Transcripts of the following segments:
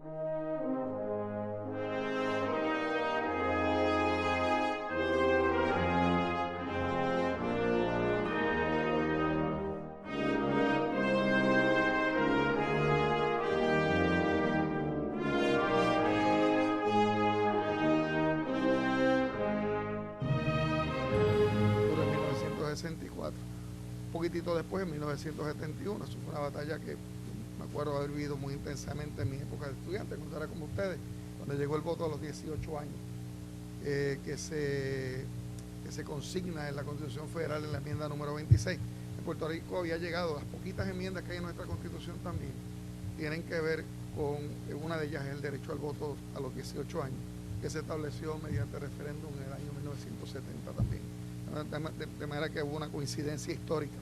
En 1964. Un poquitito después, en 1971, eso fue una batalla que me acuerdo haber vivido muy intensamente en mi época de estudiante, cuando era como ustedes, cuando llegó el voto a los 18 años, que se consigna en la Constitución Federal en la enmienda número 26. En Puerto Rico había llegado, las poquitas enmiendas que hay en nuestra Constitución también tienen que ver con, una de ellas es el derecho al voto a los 18 años, que se estableció mediante referéndum en el año 1970 también. De manera que hubo una coincidencia histórica.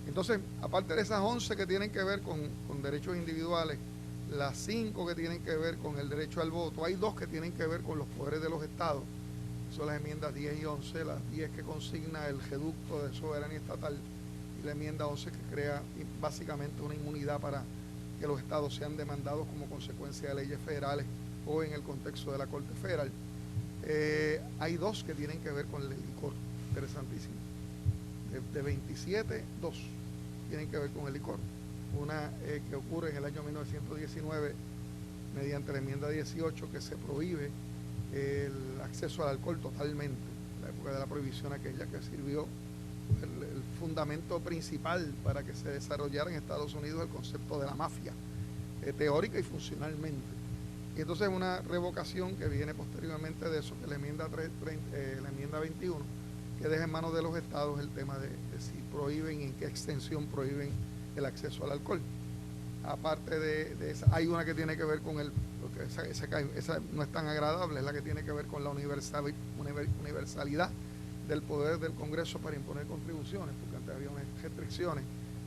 Entonces, aparte de esas 11 que tienen que ver con derechos individuales, las 5 que tienen que ver con el derecho al voto, hay 2 que tienen que ver con los poderes de los estados. Son las enmiendas 10 y 11, las 10 que consigna el reducto de soberanía estatal y la enmienda 11 que crea básicamente una inmunidad para que los estados sean demandados como consecuencia de leyes federales o en el contexto de la Corte Federal. Hay 2 que tienen que ver con el licor, interesantísimo. De 27, 2 tienen que ver con el licor. Una que ocurre en el año 1919 mediante la enmienda 18, que se prohíbe el acceso al alcohol totalmente, la época de la prohibición aquella que sirvió el fundamento principal para que se desarrollara en Estados Unidos el concepto de la mafia, teórica y funcionalmente. Y entonces una revocación que viene posteriormente de eso, que la enmienda 21, que deja en manos de los estados el tema de si prohíben y en qué extensión prohíben el acceso al alcohol. Aparte de esa, hay una que tiene que ver con porque esa no es tan agradable, es la que tiene que ver con la universalidad del poder del Congreso para imponer contribuciones, porque antes había unas restricciones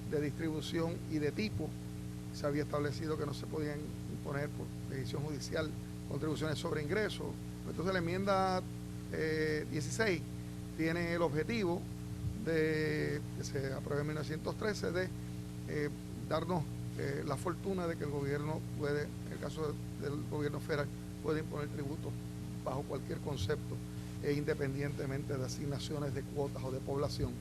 de distribución y de tipo. Se había establecido que no se podían imponer por decisión judicial contribuciones sobre ingresos. Entonces la enmienda 16 tiene el objetivo que se apruebe en 1913 de darnos la fortuna de que el gobierno puede, en el caso del gobierno federal, puede imponer tributos bajo cualquier concepto independientemente de asignaciones de cuotas o de población,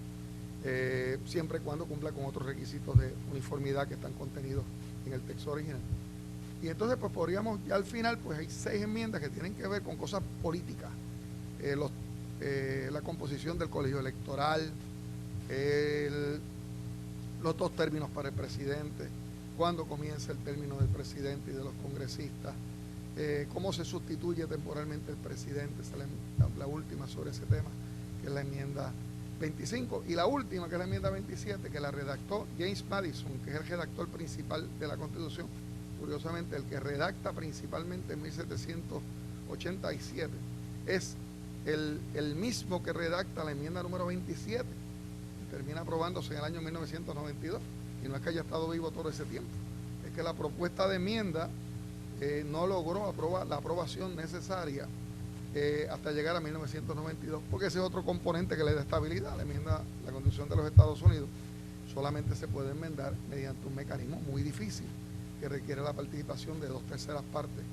siempre y cuando cumpla con otros requisitos de uniformidad que están contenidos en el texto original. Y entonces pues podríamos, ya al final, pues hay 6 enmiendas que tienen que ver con cosas políticas, la composición del colegio electoral, los 2 términos para el presidente, cuándo comienza el término del presidente y de los congresistas, cómo se sustituye temporalmente el presidente, esa es la última sobre ese tema, que es la enmienda 25, y la última, que es la enmienda 27, que la redactó James Madison, que es el redactor principal de la Constitución. Curiosamente, el que redacta principalmente en 1787 es el mismo que redacta la enmienda número 27, que termina aprobándose en el año 1992, y no es que haya estado vivo todo ese tiempo, es que la propuesta de enmienda no logró la aprobación necesaria hasta llegar a 1992, porque ese es otro componente que le da estabilidad. La Constitución de los Estados Unidos solamente se puede enmendar mediante un mecanismo muy difícil, que requiere la participación de 2/3 partes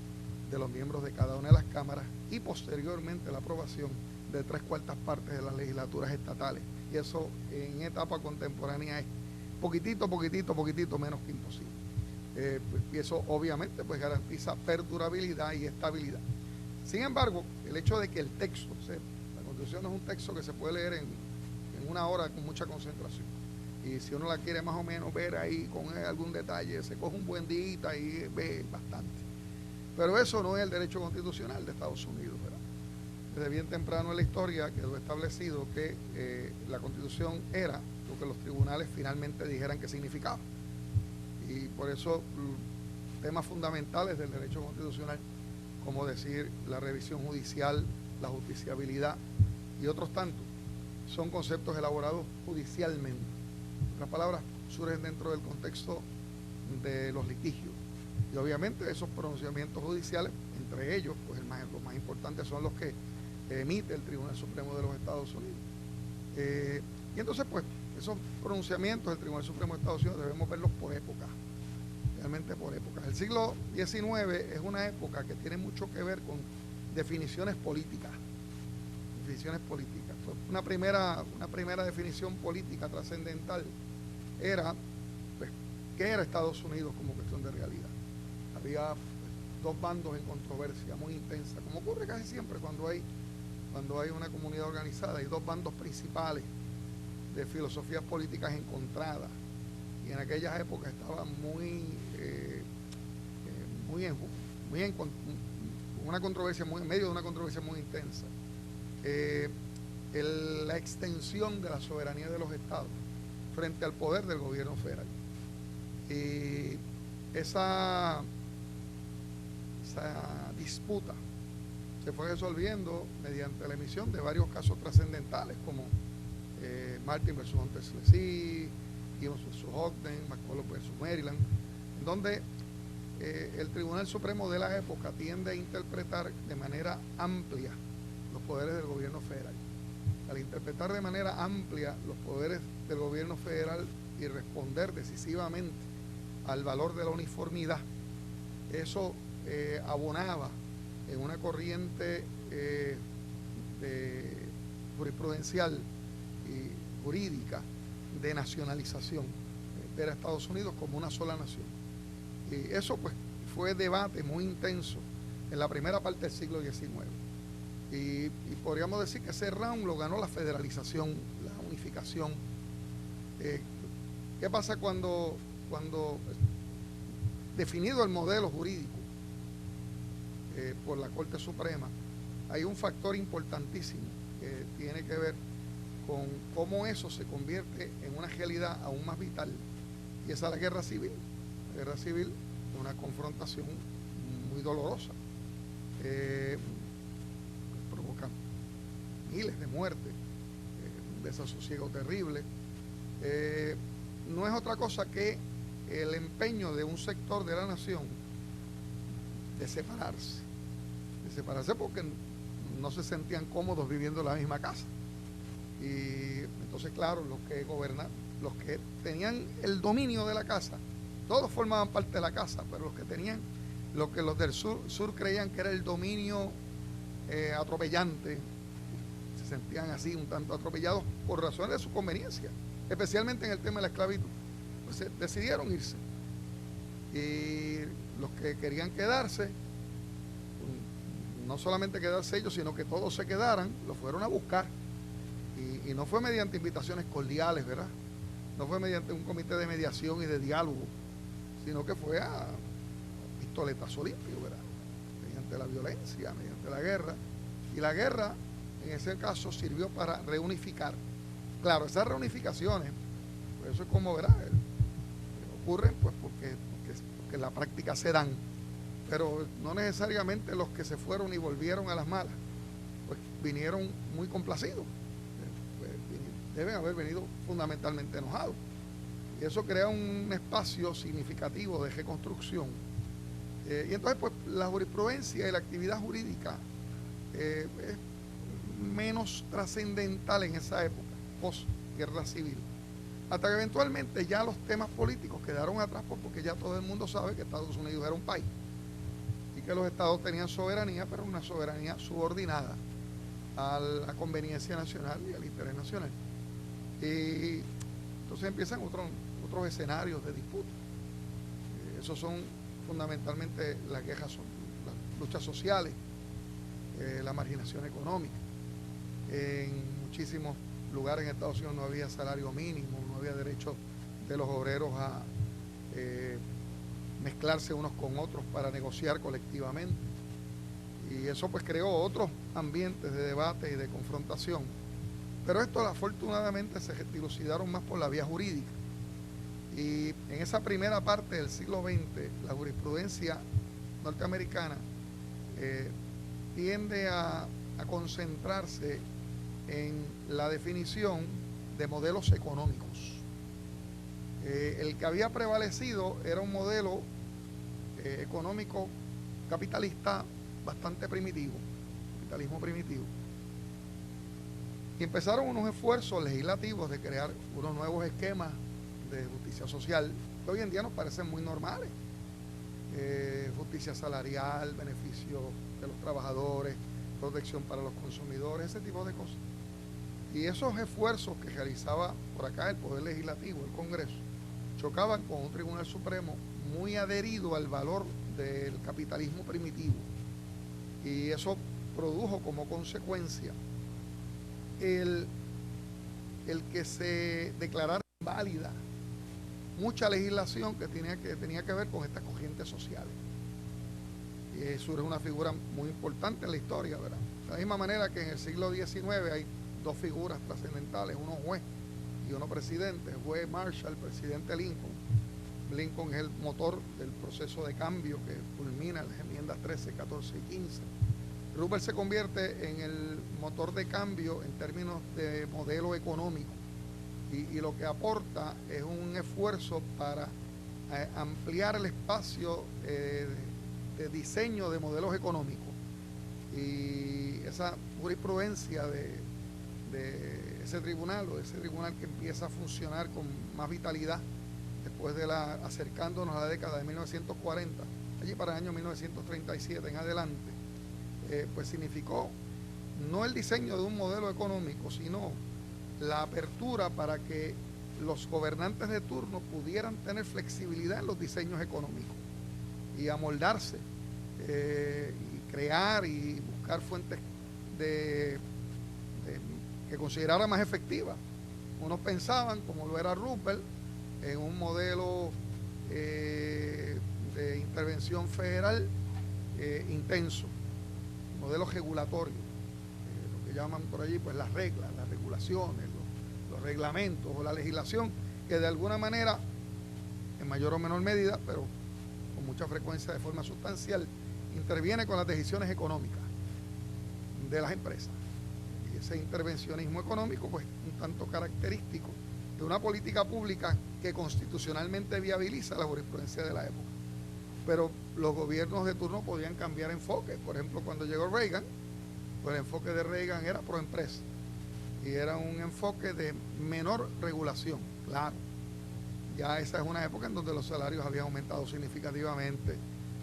de los miembros de cada una de las cámaras y posteriormente la aprobación de 3/4 partes de las legislaturas estatales. Y eso en etapa contemporánea es poquitito menos que imposible. Y eso obviamente pues garantiza perdurabilidad y estabilidad. Sin embargo, el hecho de que el texto, la Constitución no es un texto que se puede leer en una hora con mucha concentración. Y si uno la quiere más o menos ver ahí con algún detalle, se coge un buen día y ve bastante. Pero eso no es el derecho constitucional de Estados Unidos, ¿verdad? Desde bien temprano en la historia quedó establecido que la Constitución era lo que los tribunales finalmente dijeran que significaba. Y por eso temas fundamentales del derecho constitucional, como decir la revisión judicial, la justiciabilidad y otros tantos, son conceptos elaborados judicialmente. En otras palabras, surgen dentro del contexto de los litigios. Y obviamente esos pronunciamientos judiciales, entre ellos, pues los más importantes son los que emite el Tribunal Supremo de los Estados Unidos. Y entonces, pues, esos pronunciamientos del Tribunal Supremo de Estados Unidos debemos verlos por época. realmente por épocas. El siglo XIX es una época que tiene mucho que ver con definiciones políticas. Definiciones políticas. Pues una primera definición política trascendental era, pues, ¿qué era Estados Unidos como cuestión de realidad? Había, pues, dos bandos en controversia muy intensa, como ocurre casi siempre cuando hay una comunidad organizada. Hay dos bandos principales de filosofías políticas encontradas, y en aquellas épocas estaba una controversia en medio de una controversia muy intensa. La extensión de la soberanía de los estados frente al poder del gobierno federal. Y esa disputa se fue resolviendo mediante la emisión de varios casos trascendentales, como Martin versus Hunter-Schleswig, Gibbons versus Ogden, McCulloch versus Maryland, en donde el Tribunal Supremo de la época tiende a interpretar de manera amplia los poderes del gobierno federal. Al interpretar de manera amplia los poderes del gobierno federal y responder decisivamente al valor de la uniformidad, eso abonaba en una corriente jurisprudencial y jurídica de nacionalización, ver a Estados Unidos como una sola nación. Y eso, pues, fue debate muy intenso en la primera parte del siglo XIX. Y podríamos decir que ese round lo ganó la federalización, la unificación. ¿Qué pasa cuando definido el modelo jurídico por la Corte Suprema, hay un factor importantísimo que tiene que ver con cómo eso se convierte en una realidad aún más vital, y esa es la guerra civil? La guerra civil es una confrontación muy dolorosa, provoca miles de muertes, un desasosiego terrible. No es otra cosa que el empeño de un sector de la nación de separarse porque no se sentían cómodos viviendo en la misma casa. Y entonces, claro, los que tenían el dominio de la casa, todos formaban parte de la casa, pero los que los del sur creían que era el dominio atropellante, se sentían así un tanto atropellados por razones de su conveniencia, especialmente en el tema de la esclavitud. Pues decidieron irse, y los que querían quedarse, no solamente quedarse ellos, sino que todos se quedaran, los fueron a buscar. Y no fue mediante invitaciones cordiales, ¿verdad? No fue mediante un comité de mediación y de diálogo, sino que fue a pistoletazo limpio, ¿verdad? Mediante la violencia, mediante la guerra. Y la guerra, en ese caso, sirvió para reunificar. Claro, esas reunificaciones, pues eso es como, ¿verdad? Ocurren pues porque en la práctica se dan, pero no necesariamente los que se fueron y volvieron a las malas pues vinieron muy complacidos. Deben haber venido fundamentalmente enojados, y eso crea un espacio significativo de reconstrucción. Y entonces, pues, la jurisprudencia y la actividad jurídica es menos trascendental en esa época, post-guerra civil, hasta que eventualmente ya los temas políticos quedaron atrás, porque ya todo el mundo sabe que Estados Unidos era un país y que los estados tenían soberanía, pero una soberanía subordinada a la conveniencia nacional y al interés nacional. Y entonces empiezan otros escenarios de disputa. Esos son fundamentalmente las quejas, las luchas sociales, la marginación económica. En muchísimos lugares en Estados Unidos no había salario mínimo, no había derecho de los obreros a mezclarse unos con otros para negociar colectivamente. Y eso pues creó otros ambientes de debate y de confrontación. Pero estos afortunadamente se dilucidaron más por la vía jurídica. Y en esa primera parte del siglo XX, la jurisprudencia norteamericana tiende a concentrarse en la definición de modelos económicos. El que había prevalecido era un modelo económico capitalista bastante primitivo, capitalismo primitivo. Y empezaron unos esfuerzos legislativos de crear unos nuevos esquemas de justicia social que hoy en día nos parecen muy normales. justicia salarial, beneficio de los trabajadores, protección para los consumidores, ese tipo de cosas. Y esos esfuerzos que realizaba por acá el Poder Legislativo, el Congreso, chocaban con un Tribunal Supremo muy adherido al valor del capitalismo primitivo. Y eso produjo como consecuencia el que se declarara inválida mucha legislación que tenía que ver con estas corrientes sociales. Y surge una figura muy importante en la historia, ¿verdad? De la misma manera que en el siglo XIX hay dos figuras trascendentales, uno juez y uno presidente. El juez Marshall, el presidente Lincoln. Lincoln es el motor del proceso de cambio que culmina en las enmiendas 13, 14 y 15. Roosevelt se convierte en el motor de cambio en términos de modelo económico y lo que aporta es un esfuerzo para ampliar el espacio de diseño de modelos económicos. Y esa jurisprudencia de ese tribunal que empieza a funcionar con más vitalidad después de acercándonos a la década de 1940, allí para el año 1937 en adelante, pues significó no el diseño de un modelo económico, sino la apertura para que los gobernantes de turno pudieran tener flexibilidad en los diseños económicos y amoldarse y crear y buscar fuentes que considerara más efectivas. Unos pensaban, como lo era Roosevelt, en un modelo de intervención federal intenso, modelo regulatorio, lo que llaman por allí pues las reglas, las regulaciones, los reglamentos o la legislación que de alguna manera, en mayor o menor medida, pero con mucha frecuencia de forma sustancial, interviene con las decisiones económicas de las empresas. Y ese intervencionismo económico pues un tanto característico de una política pública que constitucionalmente viabiliza la jurisprudencia de la época. Pero los gobiernos de turno podían cambiar enfoque. Por ejemplo, cuando llegó Reagan, pues el enfoque de Reagan era pro empresa y era un enfoque de menor regulación. Claro, ya esa es una época en donde los salarios habían aumentado significativamente,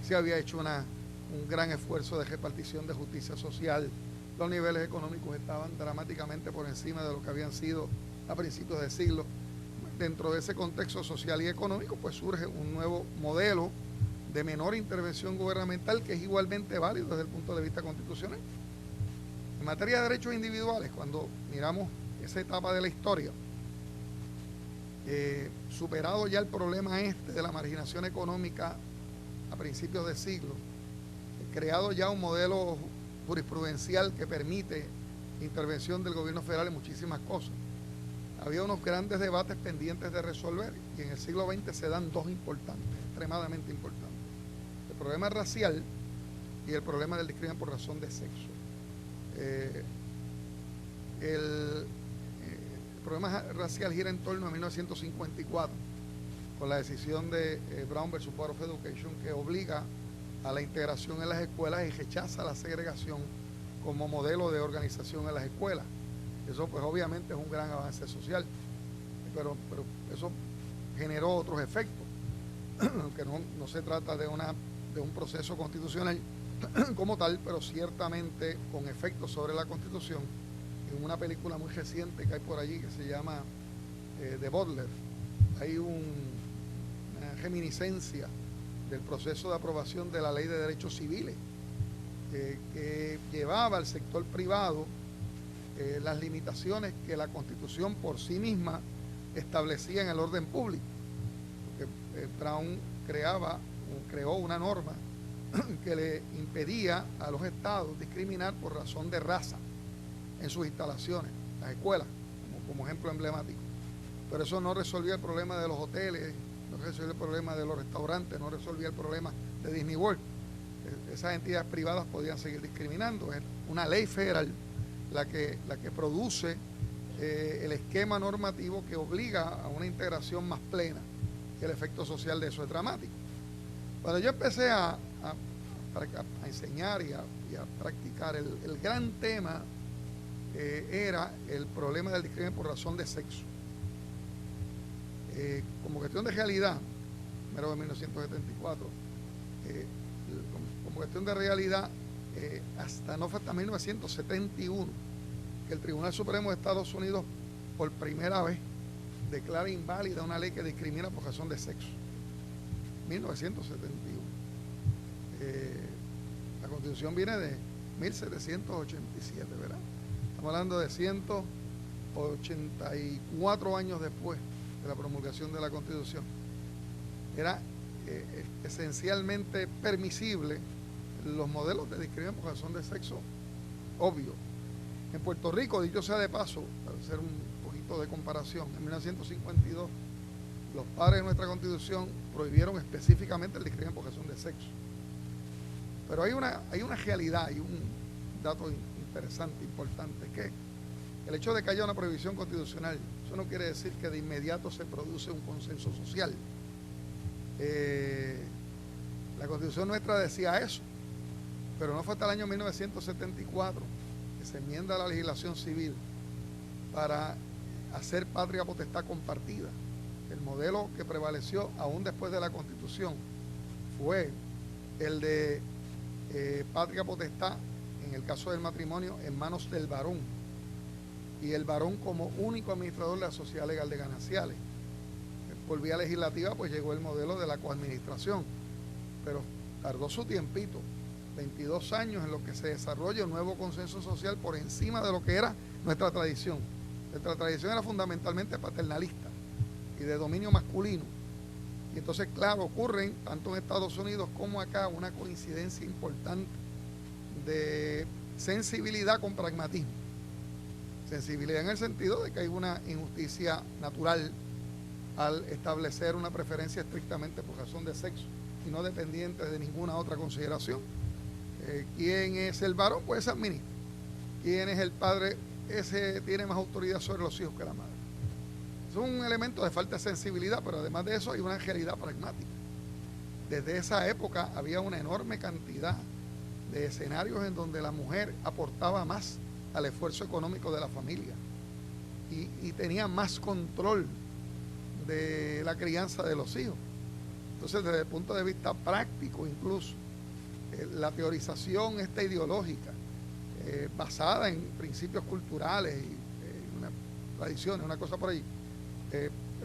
se había hecho un gran esfuerzo de repartición de justicia social, los niveles económicos estaban dramáticamente por encima de lo que habían sido a principios de siglo. Dentro de ese contexto social y económico, pues surge un nuevo modelo de menor intervención gubernamental que es igualmente válido desde el punto de vista constitucional. En materia de derechos individuales, cuando miramos esa etapa de la historia, superado ya el problema de la marginación económica a principios de siglo, creado ya un modelo jurisprudencial que permite intervención del gobierno federal en muchísimas cosas. Había unos grandes debates pendientes de resolver y en el siglo XX se dan dos importantes, extremadamente importantes. El problema racial y el problema del discrimen por razón de sexo. El problema racial gira en torno a 1954 con la decisión de Brown versus Board of Education que obliga a la integración en las escuelas y rechaza la segregación como modelo de organización en las escuelas. Eso pues obviamente es un gran avance social, pero eso generó otros efectos, aunque no se trata de un proceso constitucional como tal, pero ciertamente con efectos sobre la Constitución. En una película muy reciente que hay por allí que se llama The Butler, hay una reminiscencia del proceso de aprobación de la Ley de Derechos Civiles que llevaba al sector privado las limitaciones que la Constitución por sí misma establecía en el orden público. Porque Brown creó una norma que le impedía a los estados discriminar por razón de raza en sus instalaciones, las escuelas, como ejemplo emblemático. Pero eso no resolvía el problema de los hoteles, no resolvía el problema de los restaurantes, no resolvía el problema de Disney World. Esas entidades privadas podían seguir discriminando. Es una ley federal la que produce el esquema normativo que obliga a una integración más plena, y el efecto social de eso es dramático. Cuando yo empecé a enseñar y a practicar, el gran tema era el problema del discrimen por razón de sexo. Como cuestión de realidad, primero de 1974, como cuestión de realidad, no fue hasta 1971 que el Tribunal Supremo de Estados Unidos por primera vez declara inválida una ley que discrimina por razón de sexo. 1971. La Constitución viene de 1787, ¿verdad? Estamos hablando de 184 años después de la promulgación de la Constitución. Era esencialmente permisible los modelos de discriminación por razón de sexo, obvio. En Puerto Rico, dicho sea de paso, para hacer un poquito de comparación, en 1952 los padres de nuestra Constitución prohibieron específicamente el discriminación por razón de sexo. Pero hay una realidad, hay un dato interesante, importante, que el hecho de que haya una prohibición constitucional, eso no quiere decir que de inmediato se produce un consenso social. La Constitución nuestra decía eso, pero no fue hasta el año 1974 que se enmienda la legislación civil para hacer patria potestad compartida. El modelo que prevaleció aún después de la Constitución fue el de patria potestad, en el caso del matrimonio, en manos del varón, y el varón como único administrador de la sociedad legal de gananciales. Por vía legislativa pues llegó el modelo de la coadministración, pero tardó su tiempito, 22 años en lo que se desarrolla un nuevo consenso social por encima de lo que era nuestra tradición. Nuestra tradición era fundamentalmente paternalista y de dominio masculino. Y entonces, claro, ocurren, tanto en Estados Unidos como acá, una coincidencia importante de sensibilidad con pragmatismo. Sensibilidad en el sentido de que hay una injusticia natural al establecer una preferencia estrictamente por razón de sexo y no dependiente de ninguna otra consideración. ¿Quién es el varón? Pues se administra. ¿Quién es el padre? Ese tiene más autoridad sobre los hijos que la madre. Es un elemento de falta de sensibilidad, pero además de eso hay una realidad pragmática. Desde esa época había una enorme cantidad de escenarios en donde la mujer aportaba más al esfuerzo económico de la familia y tenía más control de la crianza de los hijos. Entonces, desde el punto de vista práctico, incluso, la teorización ideológica, basada en principios culturales y una tradiciones, una cosa por ahí,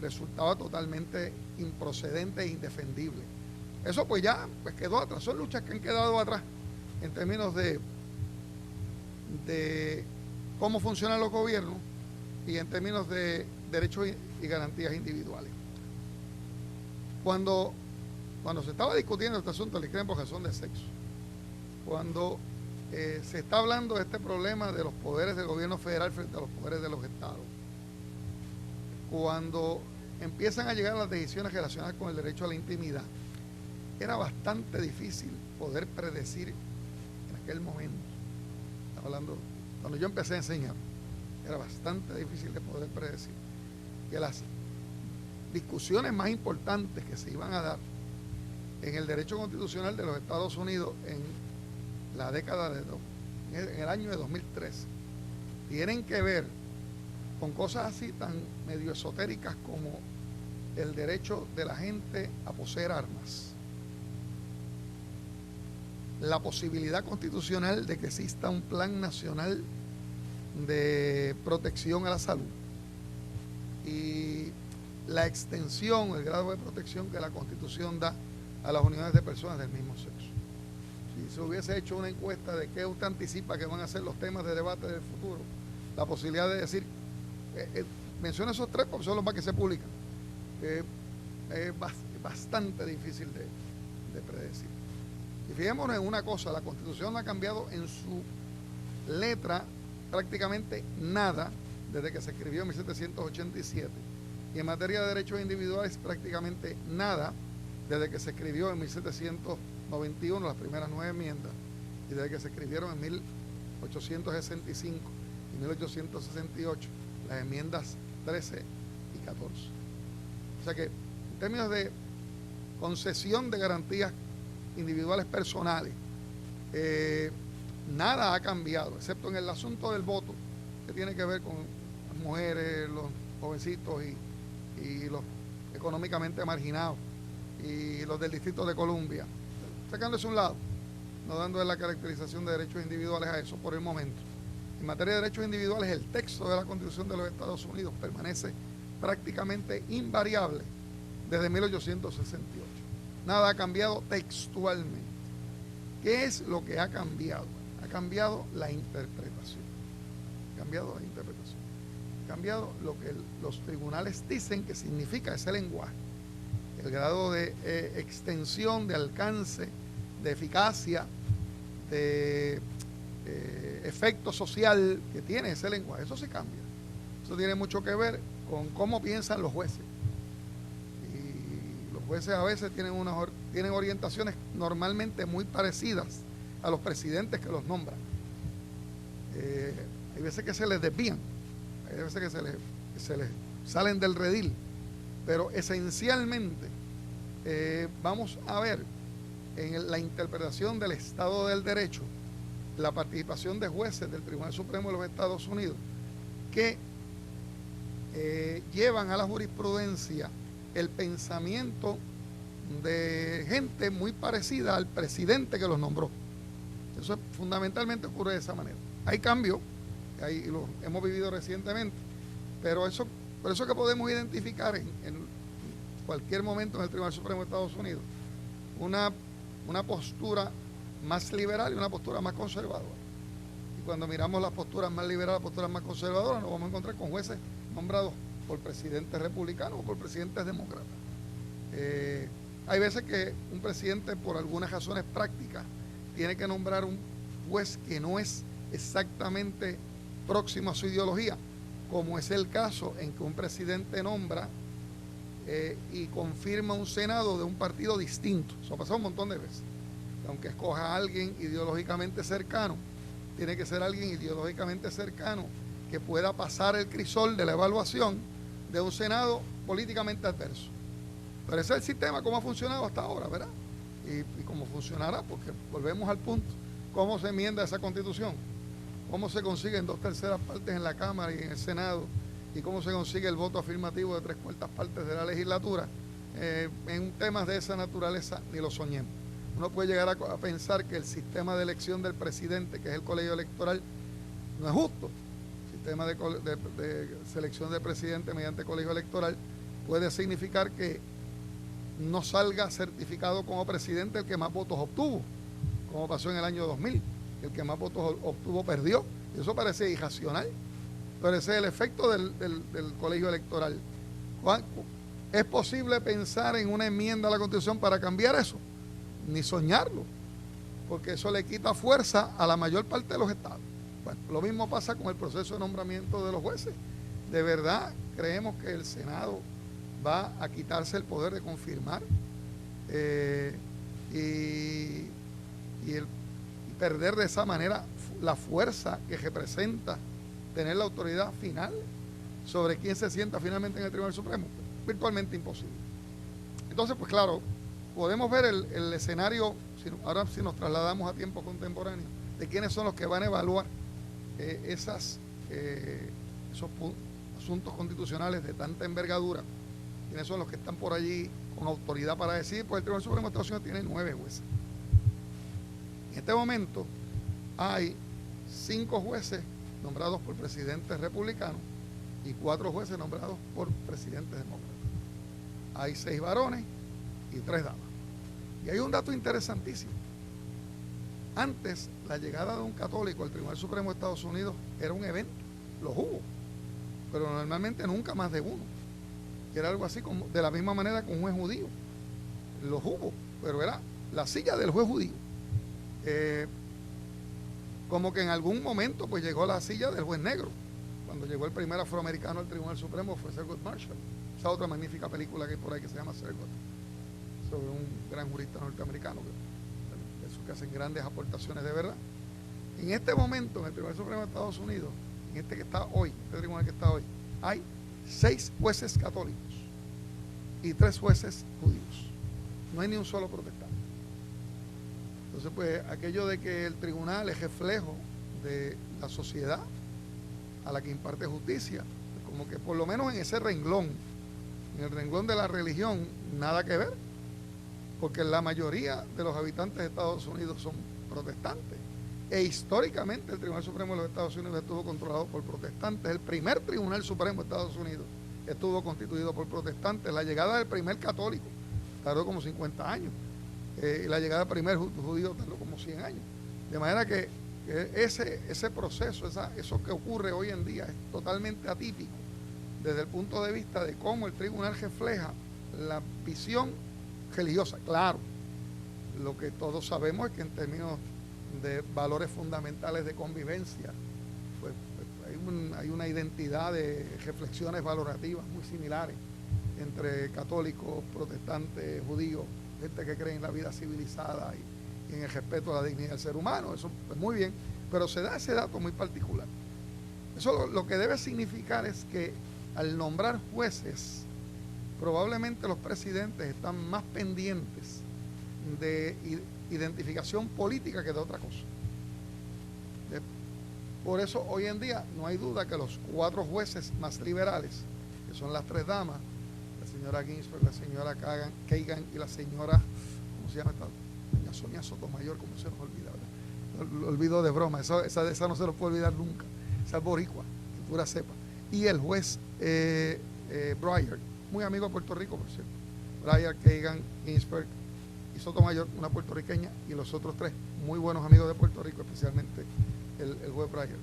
resultaba totalmente improcedente e indefendible. Eso pues ya quedó atrás. Son luchas que han quedado atrás en términos de cómo funcionan los gobiernos y en términos de derechos y garantías individuales. Cuando se estaba discutiendo este asunto de la discriminación por razón de sexo, cuando se está hablando de este problema de los poderes del gobierno federal frente a los poderes de los estados, cuando empiezan a llegar las decisiones relacionadas con el derecho a la intimidad, era bastante difícil poder predecir en aquel momento, hablando, cuando yo empecé a enseñar, era bastante difícil de poder predecir que las discusiones más importantes que se iban a dar en el derecho constitucional de los Estados Unidos en la década en el año de 2013 tienen que ver con cosas así tan medio esotéricas como el derecho de la gente a poseer armas, la posibilidad constitucional de que exista un plan nacional de protección a la salud y la extensión, el grado de protección que la Constitución da a las unidades de personas del mismo sexo. Si se hubiese hecho una encuesta de qué usted anticipa que van a ser los temas de debate del futuro, la posibilidad de decir, menciona esos tres porque son los más que se publican, es bastante difícil de predecir. Y fijémonos en una cosa, la Constitución ha cambiado en su letra prácticamente nada desde que se escribió en 1787, y en materia de derechos individuales prácticamente nada desde que se escribió en 1791 las primeras 9 enmiendas y desde que se escribieron en 1865 y 1868 las enmiendas 13 y 14. O sea que en términos de concesión de garantías individuales personales, nada ha cambiado, excepto en el asunto del voto, que tiene que ver con las mujeres, los jovencitos y los económicamente marginados y los del Distrito de Columbia. sacándose a un lado, no dándole la caracterización de derechos individuales a eso por el momento. En materia de derechos individuales, el texto de la Constitución de los Estados Unidos permanece prácticamente invariable desde 1868. Nada ha cambiado textualmente. ¿Qué es lo que ha cambiado? Ha cambiado la interpretación. Ha cambiado la interpretación. Ha cambiado lo que los tribunales dicen que significa ese lenguaje. El grado de extensión, de alcance, de eficacia, de efecto social que tiene ese lenguaje. Eso sí cambia. Eso tiene mucho que ver con cómo piensan los jueces. Y los jueces a veces tienen orientaciones normalmente muy parecidas a los presidentes que los nombran. Hay veces que se les desvían, hay veces que se les salen del redil, pero esencialmente vamos a ver en la interpretación del Estado del Derecho la participación de jueces del Tribunal Supremo de los Estados Unidos que llevan a la jurisprudencia el pensamiento de gente muy parecida al presidente que los nombró. Eso fundamentalmente ocurre de esa manera. Hay cambios, y lo hemos vivido recientemente, pero por eso que podemos identificar en cualquier momento en el Tribunal Supremo de Estados Unidos una postura más liberal y una postura más conservadora. Y cuando miramos las posturas más liberales, las posturas más conservadoras, nos vamos a encontrar con jueces nombrados por presidentes republicanos o por presidentes demócratas. Hay veces que un presidente, por algunas razones prácticas, tiene que nombrar un juez que no es exactamente próximo a su ideología, como es el caso en que un presidente nombra y confirma un Senado de un partido distinto. Eso ha pasado un montón de veces. Aunque escoja a alguien ideológicamente cercano, tiene que ser alguien ideológicamente cercano que pueda pasar el crisol de la evaluación de un Senado políticamente adverso. Pero ese es el sistema como ha funcionado hasta ahora, ¿verdad? Y cómo funcionará, porque volvemos al punto. ¿Cómo se enmienda esa Constitución? ¿Cómo se consiguen 2/3 partes en la Cámara y en el Senado? ¿Y cómo se consigue el voto afirmativo de 3/4 partes de la legislatura? En temas de esa naturaleza ni lo soñemos. Uno puede llegar a pensar que el sistema de elección del presidente, que es el colegio electoral, no es justo. El sistema de selección del presidente mediante colegio electoral puede significar que no salga certificado como presidente el que más votos obtuvo, como pasó en el año 2000. El que más votos obtuvo perdió. Y eso parece irracional. Pero ese es el efecto del colegio electoral. ¿Es posible pensar en una enmienda a la Constitución para cambiar eso? Ni soñarlo, porque eso le quita fuerza a la mayor parte de los estados. Bueno, lo mismo pasa con el proceso de nombramiento de los jueces. ¿De verdad creemos que el Senado va a quitarse el poder de confirmar y perder de esa manera la fuerza que representa tener la autoridad final sobre quién se sienta finalmente en el Tribunal Supremo? Virtualmente imposible. Entonces, pues claro, podemos ver el escenario, ahora si nos trasladamos a tiempo contemporáneo, de quiénes son los que van a evaluar esos asuntos constitucionales de tanta envergadura, quiénes son los que están por allí con autoridad para decidir. Pues el Tribunal Supremo de Estados Unidos tiene 9 jueces. En este momento hay 5 jueces nombrados por presidentes republicanos y 4 jueces nombrados por presidentes demócratas. Hay 6 varones y 3 damas. Y hay un dato interesantísimo. Antes, la llegada de un católico al Tribunal Supremo de Estados Unidos era un evento. Los hubo, pero normalmente nunca más de uno. Era algo así como de la misma manera que un juez judío. Los hubo, pero era la silla del juez judío. Como que en algún momento pues llegó la silla del juez negro. Cuando llegó el primer afroamericano al Tribunal Supremo fue Thurgood Marshall. Esa otra magnífica película que hay por ahí que se llama Thurgood, sobre un gran jurista norteamericano, esos que hacen grandes aportaciones de verdad. En este momento, en el Tribunal Supremo de Estados Unidos, en este que está hoy, este tribunal que está hoy, hay 6 jueces católicos y 3 jueces judíos. No hay ni un solo protestante. Entonces, pues, aquello de que el tribunal es reflejo de la sociedad a la que imparte justicia, como que por lo menos en ese renglón, en el renglón de la religión, nada que ver, porque la mayoría de los habitantes de Estados Unidos son protestantes. E históricamente el Tribunal Supremo de los Estados Unidos estuvo controlado por protestantes. El primer Tribunal Supremo de Estados Unidos estuvo constituido por protestantes. La llegada del primer católico tardó como 50 años. Y la llegada del primer judío tardó como 100 años. De manera que ese proceso, eso que ocurre hoy en día es totalmente atípico desde el punto de vista de cómo el tribunal refleja la visión religiosa. Claro, lo que todos sabemos es que en términos de valores fundamentales de convivencia, pues hay una identidad de reflexiones valorativas muy similares entre católicos, protestantes, judíos, gente que cree en la vida civilizada y en el respeto a la dignidad del ser humano. Eso es muy bien, pero se da ese dato muy particular. Eso lo que debe significar es que al nombrar jueces, probablemente los presidentes están más pendientes de identificación política que de otra cosa. Por eso hoy en día no hay duda que los 4 jueces más liberales, que son las 3 damas, la señora Ginsburg, la señora Kagan y la señora, ¿cómo se llama esta? Doña Sonia Sotomayor, ¿cómo se nos olvida? Lo olvido de broma, esa no se lo puede olvidar nunca. Esa es boricua, de pura cepa. Y el juez Breyer, muy amigo de Puerto Rico, por cierto. Breyer, Kagan, Ginsburg y Sotomayor, una puertorriqueña, y los otros 3 muy buenos amigos de Puerto Rico, especialmente el juez Breyer.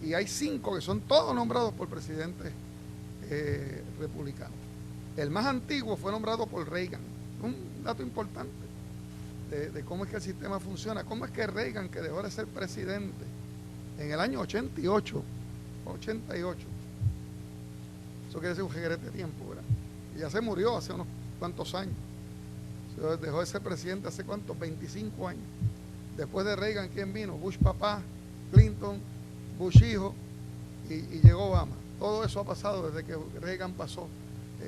Y hay 5 que son todos nombrados por presidentes republicanos. El más antiguo fue nombrado por Reagan. Un dato importante de cómo es que el sistema funciona. Cómo es que Reagan, que dejó de ser presidente en el año 88, eso quiere decir un reguerete de tiempo, ¿verdad? Y ya se murió hace unos cuantos años. Dejó de ser presidente hace cuántos, 25 años. Después de Reagan, ¿quién vino? Bush papá, Clinton, Bush hijo y llegó Obama. Todo eso ha pasado desde que Reagan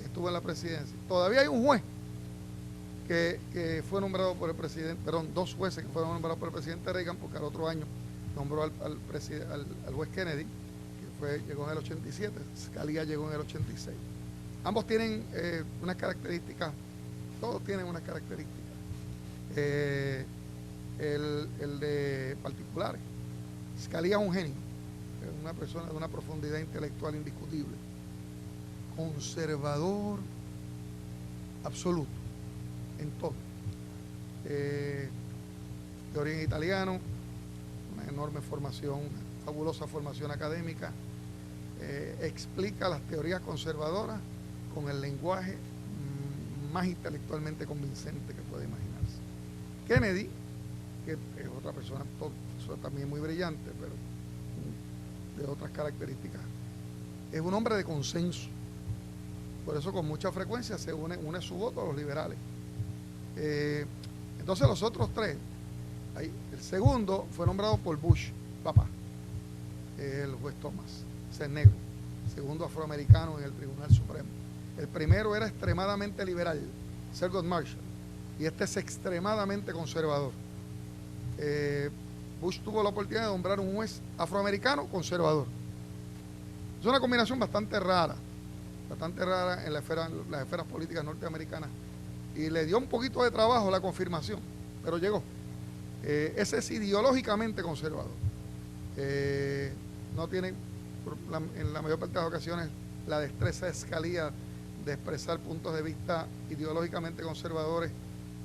estuvo en la presidencia. Todavía hay un juez que fue nombrado por el presidente, perdón, 2 jueces que fueron nombrados por el presidente Reagan, porque al otro año nombró al juez Kennedy, que llegó en el 87, Scalia llegó en el 86. Ambos tienen unas características, todos tienen unas características. El de particulares. Scalia es un genio, es una persona de una profundidad intelectual indiscutible, conservador absoluto en todo, de origen italiano, una enorme formación, una fabulosa formación académica, explica las teorías conservadoras con el lenguaje más intelectualmente convincente que puede imaginarse. Kennedy, que es otra persona también muy brillante, pero de otras características, es un hombre de consenso. Por eso con mucha frecuencia se une su voto a los liberales. Entonces los otros 3, el segundo fue nombrado por Bush papá, el juez Thomas, ese negro, segundo afroamericano en el Tribunal Supremo. El primero era extremadamente liberal, Thurgood Marshall, y este es extremadamente conservador. Bush tuvo la oportunidad de nombrar un juez afroamericano conservador. Es una combinación bastante rara en las esferas políticas norteamericanas, y le dio un poquito de trabajo la confirmación, pero llegó. Ese es ideológicamente conservador. No tiene, en la mayor parte de las ocasiones, la destreza de Scalia de expresar puntos de vista ideológicamente conservadores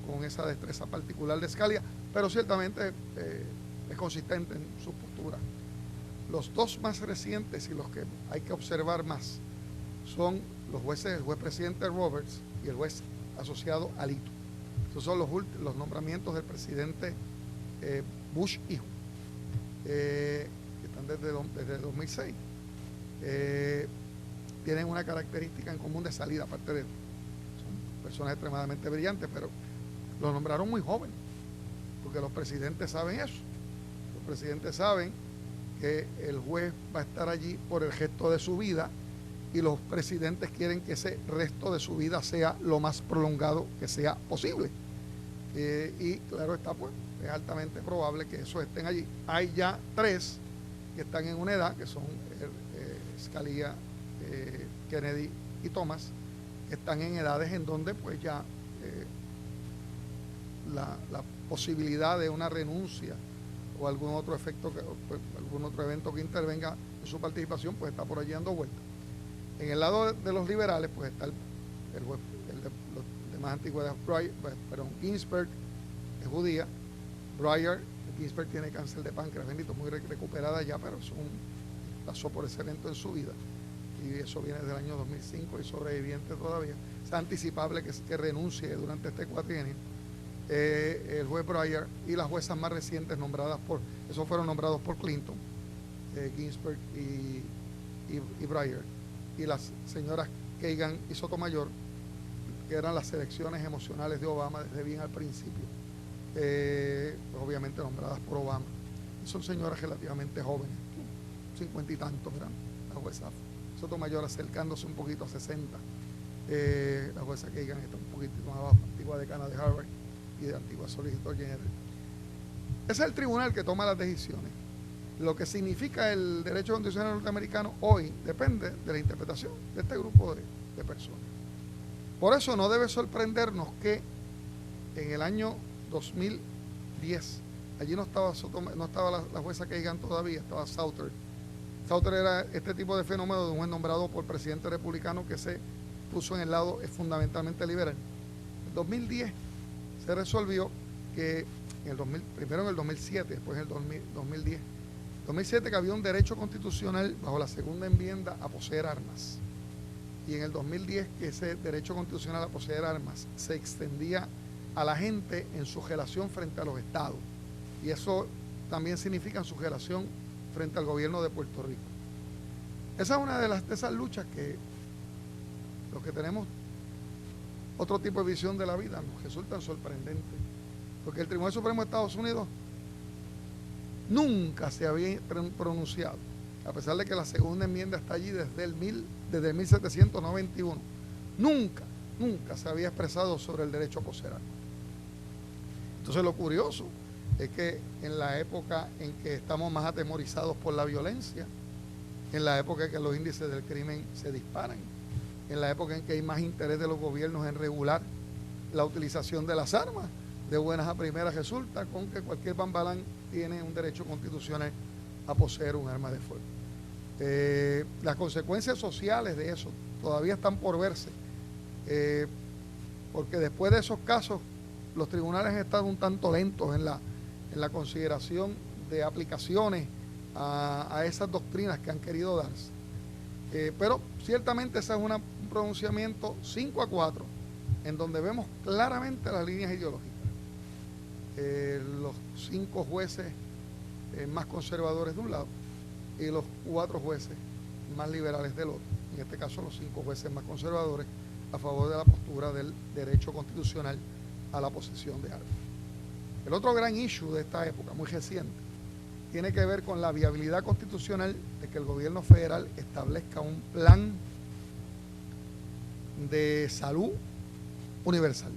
con esa destreza particular de Scalia, pero ciertamente es consistente en su postura. Los 2 más recientes y los que hay que observar más son los jueces, el juez presidente Roberts y el juez asociado Alito. Esos son los nombramientos del presidente Bush hijo, que están desde 2006. Tienen una característica en común de salida, aparte de son personas extremadamente brillantes, pero los nombraron muy jóvenes, porque los presidentes saben eso. Los presidentes saben que el juez va a estar allí por el resto de su vida, y los presidentes quieren que ese resto de su vida sea lo más prolongado que sea posible. Y claro está, pues, es altamente probable que esos estén allí. Hay ya 3 que están en una edad, que son Scalia, Kennedy y Thomas, que están en edades en donde pues ya la posibilidad de una renuncia o algún otro efecto, algún otro evento que intervenga en su participación, pues está por allí dando vueltas. En el lado de los liberales, pues está el de más antigüedad, Ginsburg es judía, Breyer, Ginsburg tiene cáncer de páncreas, bendito, muy recuperada ya, pero pasó por ese evento en su vida, y eso viene del año 2005 y sobreviviente todavía. Es anticipable que renuncie durante este cuatrienio. El juez Breyer y las juezas más recientes esos fueron nombrados por Clinton, Ginsburg y Breyer, y las señoras Kagan y Sotomayor, que eran las selecciones emocionales de Obama desde bien al principio, obviamente nombradas por Obama. Y son señoras relativamente jóvenes, 50 y tantos, ¿verdad? La jueza Sotomayor acercándose un poquito a 60. La jueza Kagan está un poquito más abajo, antigua decana de Harvard y de antigua solicitor general. Ese es el tribunal que toma las decisiones. Lo que significa el derecho constitucional norteamericano hoy depende de la interpretación de este grupo de personas. Por eso no debe sorprendernos que en el año 2010, allí no estaba la jueza Kagan todavía, estaba Southern. Southern era este tipo de fenómeno de un juez nombrado por presidente republicano que se puso en el lado fundamentalmente liberal. En 2010 se resolvió que primero en el 2007, después en el 2010. 2007 que había un derecho constitucional bajo la segunda enmienda a poseer armas. Y en el 2010 que ese derecho constitucional a poseer armas se extendía a la gente en su relación frente a los estados. Y eso también significa en su relación frente al gobierno de Puerto Rico. Esa es una de esas luchas que los que tenemos otro tipo de visión de la vida nos resultan sorprendentes. Porque el Tribunal Supremo de Estados Unidos nunca se había pronunciado, a pesar de que la segunda enmienda está allí desde el 1791. Nunca se había expresado sobre el derecho a poseer armas. Entonces lo curioso es que en la época en que estamos más atemorizados por la violencia, en la época en que los índices del crimen se disparan, en la época en que hay más interés de los gobiernos en regular la utilización de las armas, de buenas a primeras resulta con que cualquier bambalán tiene un derecho constitucional a poseer un arma de fuego. Las consecuencias sociales de eso todavía están por verse, porque después de esos casos los tribunales han estado un tanto lentos en la consideración de aplicaciones a esas doctrinas que han querido darse. Pero ciertamente ese es un pronunciamiento 5-4, en donde vemos claramente las líneas ideológicas. Los 5 jueces más conservadores de un lado y los 4 jueces más liberales del otro. En este caso, los 5 jueces más conservadores a favor de la postura del derecho constitucional a la posesión de armas. El otro gran issue de esta época, muy reciente, tiene que ver con la viabilidad constitucional de que el gobierno federal establezca un plan de salud universal.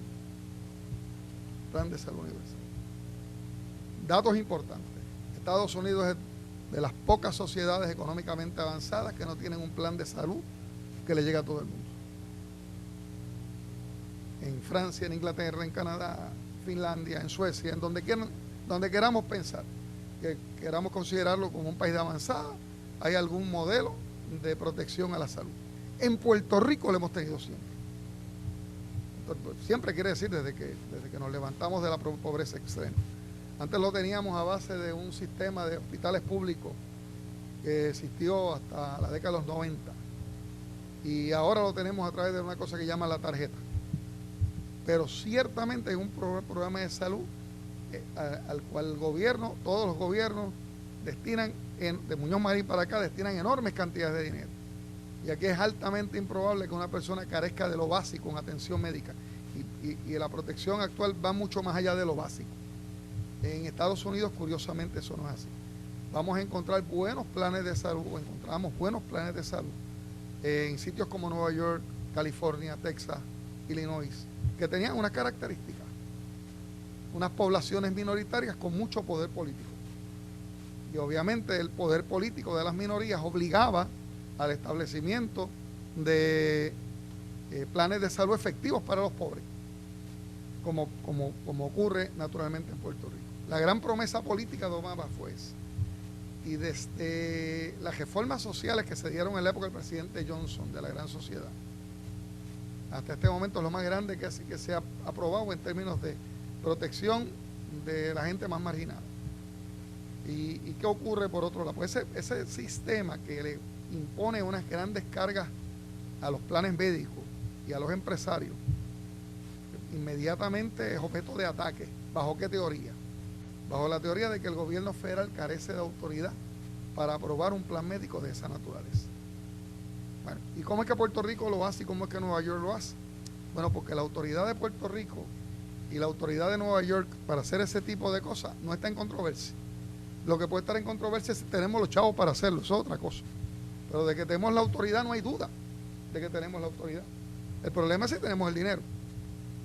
Plan de salud universal. Datos importantes. Estados Unidos es de las pocas sociedades económicamente avanzadas que no tienen un plan de salud que le llegue a todo el mundo. En Francia, en Inglaterra, en Canadá, Finlandia, en Suecia, en donde queramos pensar, que queramos considerarlo como un país de avanzada, hay algún modelo de protección a la salud. En Puerto Rico lo hemos tenido siempre. Siempre quiere decir desde que nos levantamos de la pobreza extrema. Antes lo teníamos a base de un sistema de hospitales públicos que existió hasta la década de los 90. Y ahora lo tenemos a través de una cosa que llama la tarjeta. Pero ciertamente es un programa de salud al cual el gobierno, todos los gobiernos destinan, de Muñoz Marín para acá, destinan enormes cantidades de dinero. Y aquí es altamente improbable que una persona carezca de lo básico en atención médica. Y la protección actual va mucho más allá de lo básico. En Estados Unidos, curiosamente, eso no es así. Vamos a encontrar buenos planes de salud, o encontramos buenos planes de salud en sitios como Nueva York, California, Texas, Illinois, que tenían unas características, unas poblaciones minoritarias con mucho poder político. Y obviamente el poder político de las minorías obligaba al establecimiento de planes de salud efectivos para los pobres. como ocurre naturalmente en Puerto Rico. La gran promesa política de Obama fue esa. Y desde las reformas sociales que se dieron en la época del presidente Johnson, de la Gran Sociedad, hasta este momento lo más grande que se ha aprobado en términos de protección de la gente más marginada. ¿Y qué ocurre por otro lado? Pues ese sistema que le impone unas grandes cargas a los planes médicos y a los empresarios, inmediatamente es objeto de ataque. ¿Bajo qué teoría? Bajo la teoría de que el gobierno federal carece de autoridad para aprobar un plan médico de esa naturaleza. Bueno, ¿y cómo es que Puerto Rico lo hace y cómo es que Nueva York lo hace? Bueno, porque la autoridad de Puerto Rico y la autoridad de Nueva York para hacer ese tipo de cosas no está en controversia. Lo que puede estar en controversia es si tenemos los chavos para hacerlo, eso es otra cosa. Pero de que tenemos la autoridad no hay duda de que tenemos la autoridad. El problema es si tenemos el dinero.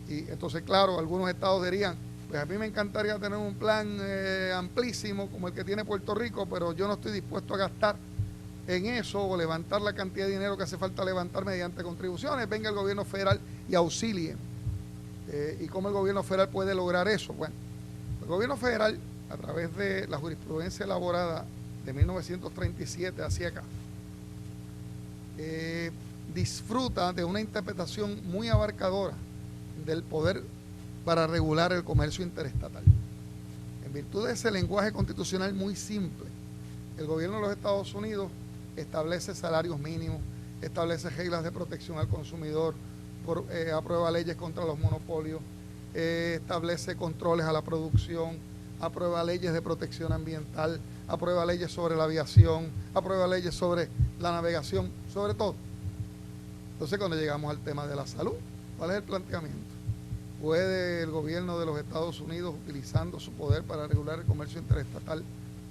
Y entonces, claro, algunos estados dirían, pues a mí me encantaría tener un plan amplísimo como el que tiene Puerto Rico, pero yo no estoy dispuesto a gastar en eso o levantar la cantidad de dinero que hace falta levantar mediante contribuciones. Venga el gobierno federal y auxilie. ¿Y cómo el gobierno federal puede lograr eso? Bueno, el gobierno federal, a través de la jurisprudencia elaborada de 1937 hacia acá, disfruta de una interpretación muy abarcadora del poder para regular el comercio interestatal. En virtud de ese lenguaje constitucional muy simple, el gobierno de los Estados Unidos establece salarios mínimos, establece reglas de protección al consumidor, aprueba leyes contra los monopolios, establece controles a la producción, aprueba leyes de protección ambiental, aprueba leyes sobre la aviación, aprueba leyes sobre la navegación, sobre todo. Entonces, cuando llegamos al tema de la salud, ¿cuál es el planteamiento? ¿Puede el gobierno de los Estados Unidos, utilizando su poder para regular el comercio interestatal,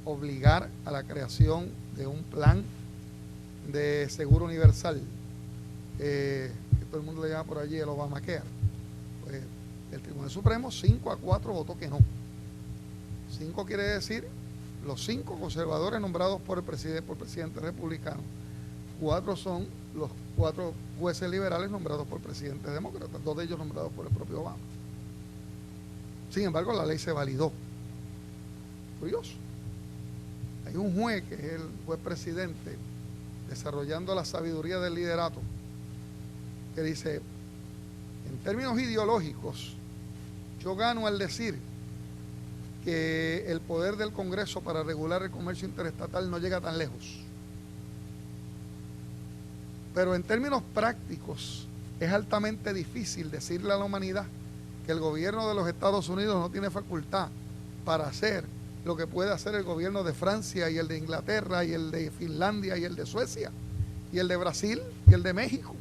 obligar a la creación de un plan de seguro universal, que todo el mundo le llama por allí el Obamacare? Pues el Tribunal Supremo 5-4 votó que no. 5 quiere decir los 5 conservadores nombrados por el presidente republicano. 4 son los 4 jueces liberales nombrados por presidentes demócratas, 2 de ellos nombrados por el propio Obama. Sin embargo, la ley se validó. Curioso. Hay un juez, que es el juez presidente, desarrollando la sabiduría del liderato, que dice, en términos ideológicos, yo gano al decir que el poder del Congreso para regular el comercio interestatal no llega tan lejos. Pero en términos prácticos es altamente difícil decirle a la humanidad que el gobierno de los Estados Unidos no tiene facultad para hacer lo que puede hacer el gobierno de Francia y el de Inglaterra y el de Finlandia y el de Suecia y el de Brasil y el de México.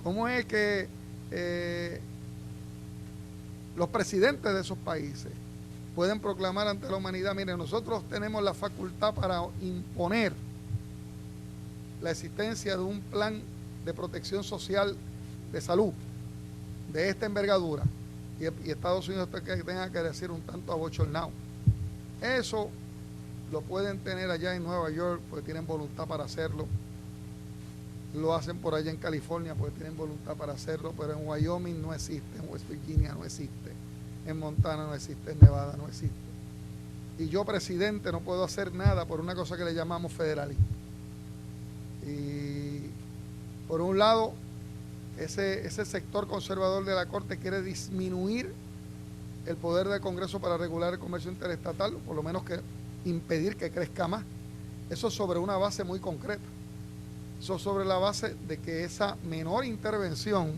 ¿Cómo es que los presidentes de esos países pueden proclamar ante la humanidad, miren, nosotros tenemos la facultad para imponer la existencia de un plan de protección social de salud de esta envergadura, y Estados Unidos tenga que decir un tanto abochornado? Eso lo pueden tener allá en Nueva York porque tienen voluntad para hacerlo, lo hacen por allá en California porque tienen voluntad para hacerlo, pero en Wyoming no existe, en West Virginia no existe, en Montana no existe, en Nevada no existe. Y yo, presidente, no puedo hacer nada por una cosa que le llamamos federalismo. Y por un lado, ese sector conservador de la Corte quiere disminuir el poder del Congreso para regular el comercio interestatal, o por lo menos que impedir que crezca más. Eso sobre una base muy concreta. Eso sobre la base de que esa menor intervención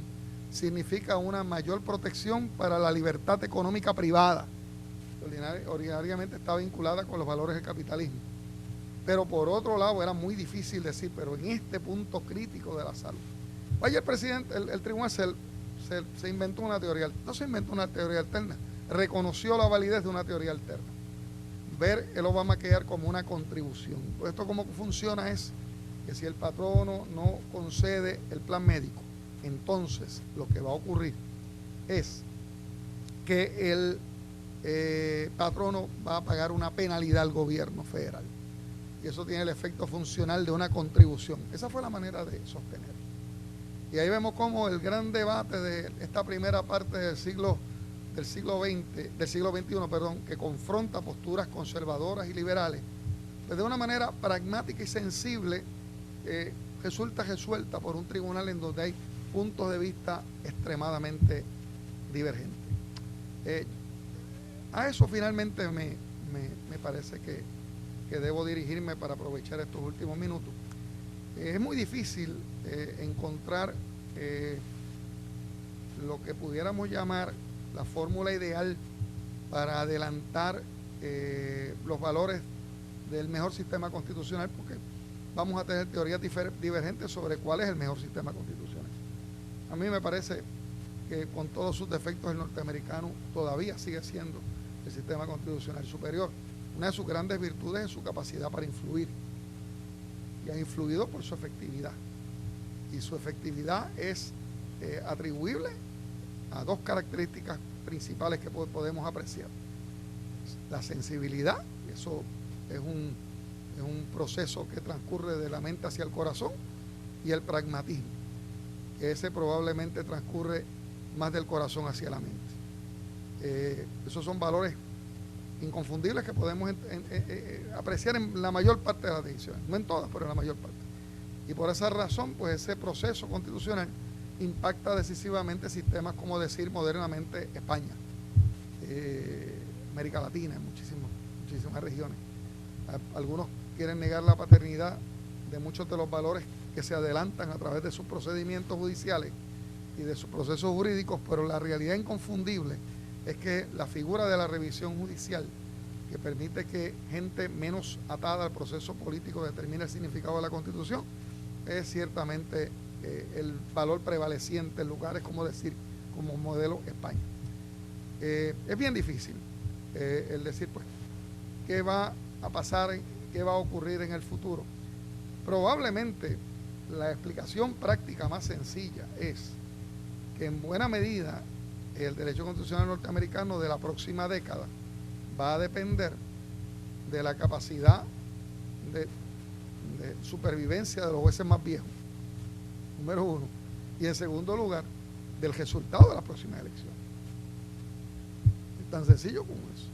significa una mayor protección para la libertad económica privada, que ordinariamente está vinculada con los valores del capitalismo. Pero por otro lado era muy difícil decir, pero en este punto crítico de la salud. Vaya, el presidente, el tribunal se inventó una teoría, no se inventó una teoría alterna, reconoció la validez de una teoría alterna. Ver el Obamacare como una contribución. Pues esto cómo funciona es que si el patrono no concede el plan médico, entonces lo que va a ocurrir es que el patrono va a pagar una penalidad al gobierno federal. Y eso tiene el efecto funcional de una contribución. Esa fue la manera de sostenerlo. Y ahí vemos cómo el gran debate de esta primera parte del siglo del siglo XXI, que confronta posturas conservadoras y liberales, pues de una manera pragmática y sensible, resulta resuelta por un tribunal en donde hay puntos de vista extremadamente divergentes. A eso finalmente me parece que debo dirigirme para aprovechar estos últimos minutos. Es muy difícil encontrar lo que pudiéramos llamar la fórmula ideal para adelantar los valores del mejor sistema constitucional, porque vamos a tener teorías divergentes sobre cuál es el mejor sistema constitucional. A mí me parece que con todos sus defectos el norteamericano todavía sigue siendo el sistema constitucional superior. Una de sus grandes virtudes es su capacidad para influir, y ha influido por su efectividad, y su efectividad es atribuible a dos características principales que podemos apreciar: la sensibilidad, eso es un proceso que transcurre de la mente hacia el corazón, y el pragmatismo, que ese probablemente transcurre más del corazón hacia la mente. Esos son valores inconfundibles que podemos apreciar en la mayor parte de las decisiones, no en todas, pero en la mayor parte. Y por esa razón, pues ese proceso constitucional impacta decisivamente sistemas, como decir modernamente, España, América Latina, en muchísimas regiones. Algunos quieren negar la paternidad de muchos de los valores que se adelantan a través de sus procedimientos judiciales y de sus procesos jurídicos, pero la realidad inconfundible es que la figura de la revisión judicial, que permite que gente menos atada al proceso político determine el significado de la Constitución, es ciertamente el valor prevaleciente en lugares como modelo España. Es bien difícil el decir, pues, qué va a pasar, qué va a ocurrir en el futuro. Probablemente la explicación práctica más sencilla es que en buena medida el derecho constitucional norteamericano de la próxima década va a depender de la capacidad de supervivencia de los jueces más viejos, número uno, y en segundo lugar, del resultado de las próximas elecciones. Es tan sencillo como eso.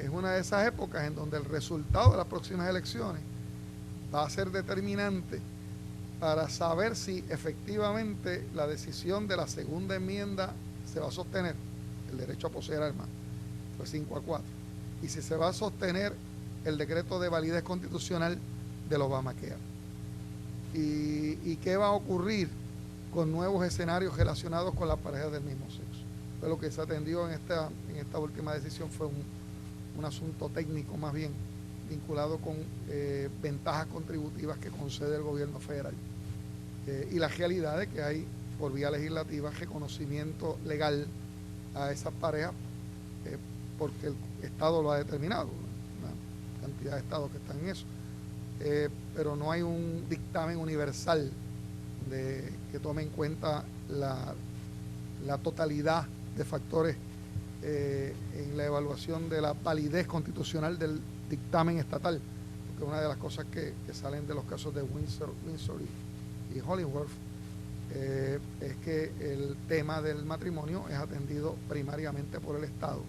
Es una de esas épocas en donde el resultado de las próximas elecciones va a ser determinante para saber si efectivamente la decisión de la segunda enmienda se va a sostener, el derecho a poseer armas, pues 5-4, y si se va a sostener el decreto de validez constitucional del Obamacare, y qué va a ocurrir con nuevos escenarios relacionados con las parejas del mismo sexo. Pues lo que se atendió en esta última decisión fue un asunto técnico, más bien vinculado con ventajas contributivas que concede el gobierno federal, y la realidad de que hay por vía legislativa reconocimiento legal a esas parejas, porque el Estado lo ha determinado, una cantidad de estados que están en eso, pero no hay un dictamen universal que tome en cuenta la totalidad de factores en la evaluación de la validez constitucional del dictamen estatal, porque una de las cosas que salen de los casos de Windsor y Hollingworth es que el tema del matrimonio es atendido primariamente por el Estado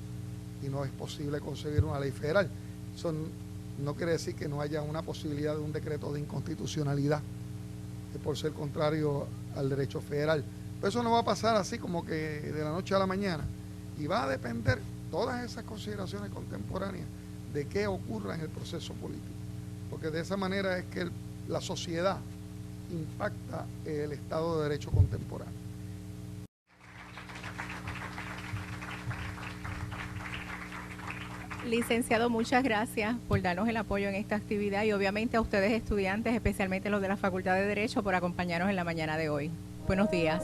y no es posible conseguir una ley federal. Eso no quiere decir que no haya una posibilidad de un decreto de inconstitucionalidad por ser contrario al derecho federal. Pero eso no va a pasar así como que de la noche a la mañana, y va a depender todas esas consideraciones contemporáneas de qué ocurra en el proceso político, porque de esa manera es que la sociedad impacta el Estado de Derecho contemporáneo. Licenciado, muchas gracias por darnos el apoyo en esta actividad, y obviamente a ustedes estudiantes, especialmente los de la Facultad de Derecho, por acompañarnos en la mañana de hoy. Buenos días.